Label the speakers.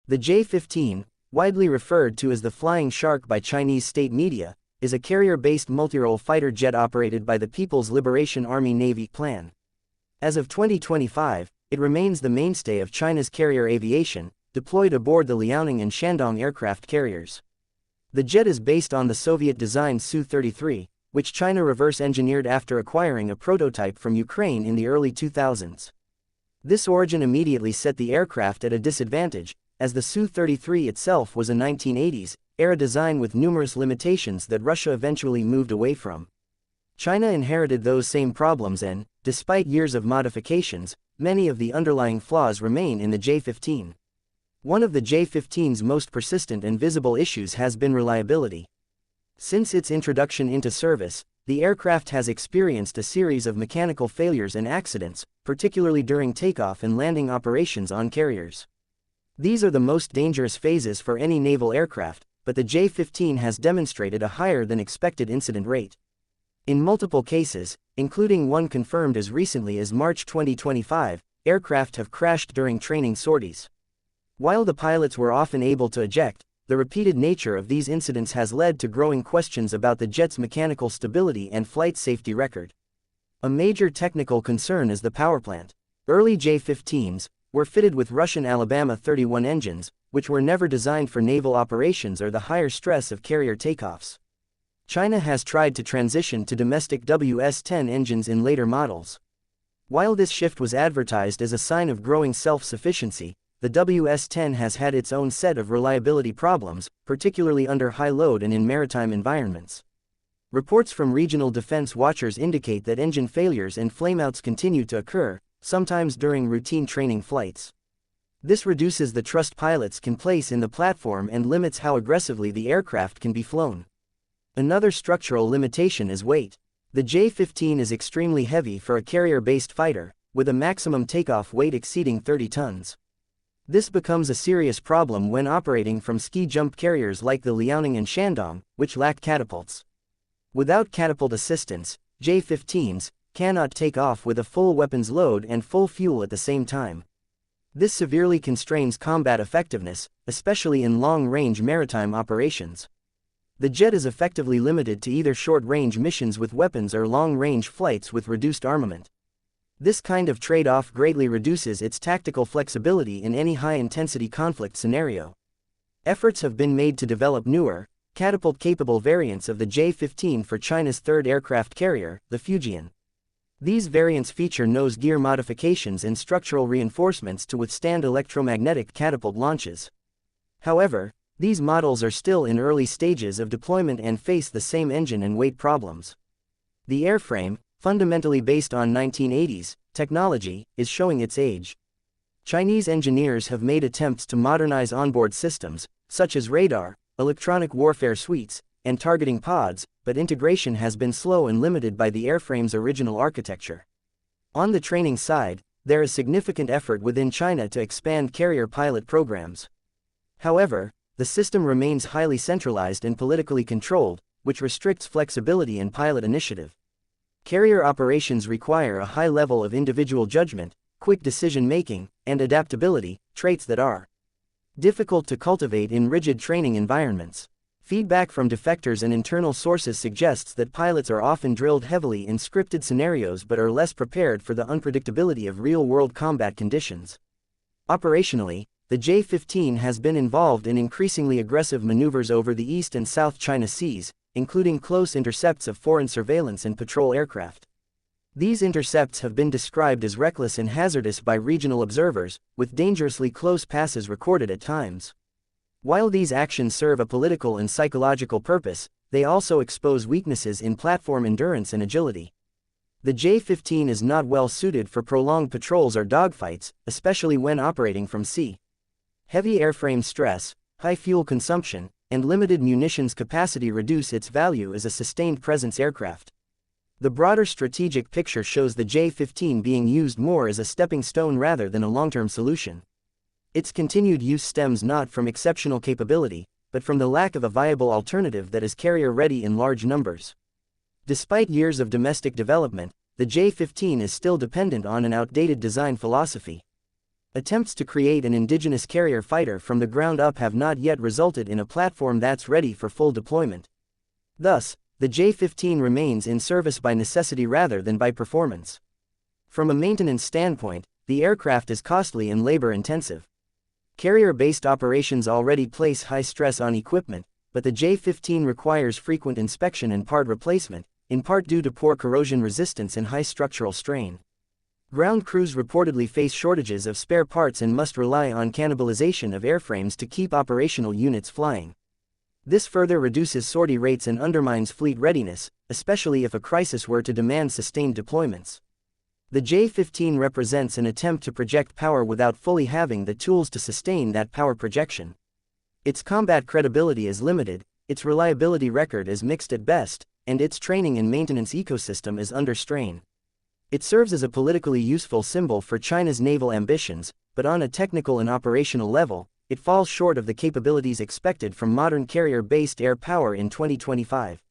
Speaker 1: The J-15, widely referred to as the Flying Shark by Chinese state media, is a carrier-based multirole fighter jet operated by the People's Liberation Army Navy Plan. As of 2025, it remains the mainstay of China's carrier aviation, deployed aboard the Liaoning and Shandong aircraft carriers. The jet is based on the Soviet-designed Su-33, which China reverse-engineered after acquiring a prototype from Ukraine in the early 2000s. This origin immediately set the aircraft at a disadvantage, as the Su-33 itself was a 1980s-era design with numerous limitations that Russia eventually moved away from. China inherited those same problems and, despite years of modifications, many of the underlying flaws remain in the J-15. One of the J-15's most persistent and visible issues has been reliability. Since its introduction into service, the aircraft has experienced a series of mechanical failures and accidents, particularly during takeoff and landing operations on carriers. These are the most dangerous phases for any naval aircraft, but the J-15 has demonstrated a higher-than-expected incident rate. In multiple cases, including one confirmed as recently as March 2025, aircraft have crashed during training sorties. While the pilots were often able to eject, the repeated nature of these incidents has led to growing questions about the jet's mechanical stability and flight safety record. A major technical concern is the powerplant. Early J-15s were fitted with Russian Alabama 31 engines, which were never designed for naval operations or the higher stress of carrier takeoffs. China has tried to transition to domestic WS-10 engines in later models. While this shift was advertised as a sign of growing self-sufficiency, the WS-10 has had its own set of reliability problems, particularly under high load and in maritime environments. Reports from regional defense watchers indicate that engine failures and flameouts continue to occur, sometimes during routine training flights. This reduces the trust pilots can place in the platform and limits how aggressively the aircraft can be flown. Another structural limitation is weight. The J-15 is extremely heavy for a carrier-based fighter, with a maximum takeoff weight exceeding 30 tons. This becomes a serious problem when operating from ski-jump carriers like the Liaoning and Shandong, which lack catapults. Without catapult assistance, J-15s cannot take off with a full weapons load and full fuel at the same time. This severely constrains combat effectiveness, especially in long-range maritime operations. The jet is effectively limited to either short-range missions with weapons or long-range flights with reduced armament. This kind of trade-off greatly reduces its tactical flexibility in any high-intensity conflict scenario. Efforts have been made to develop newer, catapult-capable variants of the J-15 for China's third aircraft carrier, the Fujian. These variants feature nose gear modifications and structural reinforcements to withstand electromagnetic catapult launches. However, these models are still in early stages of deployment and face the same engine and weight problems. The airframe, fundamentally based on 1980s technology, is showing its age. Chinese engineers have made attempts to modernize onboard systems, such as radar, electronic warfare suites, and targeting pods, but integration has been slow and limited by the airframe's original architecture. On the training side, there is significant effort within China to expand carrier pilot programs. However, the system remains highly centralized and politically controlled, which restricts flexibility and pilot initiative. Carrier operations require a high level of individual judgment, quick decision-making, and adaptability, traits that are difficult to cultivate in rigid training environments. Feedback from defectors and internal sources suggests that pilots are often drilled heavily in scripted scenarios but are less prepared for the unpredictability of real-world combat conditions. Operationally, the J-15 has been involved in increasingly aggressive maneuvers over the East and South China Seas, including close intercepts of foreign surveillance and patrol aircraft. These intercepts have been described as reckless and hazardous by regional observers, with dangerously close passes recorded at times. While these actions serve a political and psychological purpose, they also expose weaknesses in platform endurance and agility. The J-15 is not well suited for prolonged patrols or dogfights, especially when operating from sea. Heavy airframe stress, high fuel consumption, and limited munitions capacity reduce its value as a sustained presence aircraft. The broader strategic picture shows the J-15 being used more as a stepping stone rather than a long-term solution. Its continued use stems not from exceptional capability, but from the lack of a viable alternative that is carrier-ready in large numbers. Despite years of domestic development, the J-15 is still dependent on an outdated design philosophy. Attempts to create an indigenous carrier fighter from the ground up have not yet resulted in a platform that's ready for full deployment. Thus, the J-15 remains in service by necessity rather than by performance. From a maintenance standpoint, the aircraft is costly and labor-intensive. Carrier-based operations already place high stress on equipment, but the J-15 requires frequent inspection and part replacement, in part due to poor corrosion resistance and high structural strain. Ground crews reportedly face shortages of spare parts and must rely on cannibalization of airframes to keep operational units flying. This further reduces sortie rates and undermines fleet readiness, especially if a crisis were to demand sustained deployments. The J-15 represents an attempt to project power without fully having the tools to sustain that power projection. Its combat credibility is limited, its reliability record is mixed at best, and its training and maintenance ecosystem is under strain. It serves as a politically useful symbol for China's naval ambitions, but on a technical and operational level, it falls short of the capabilities expected from modern carrier-based air power in 2025.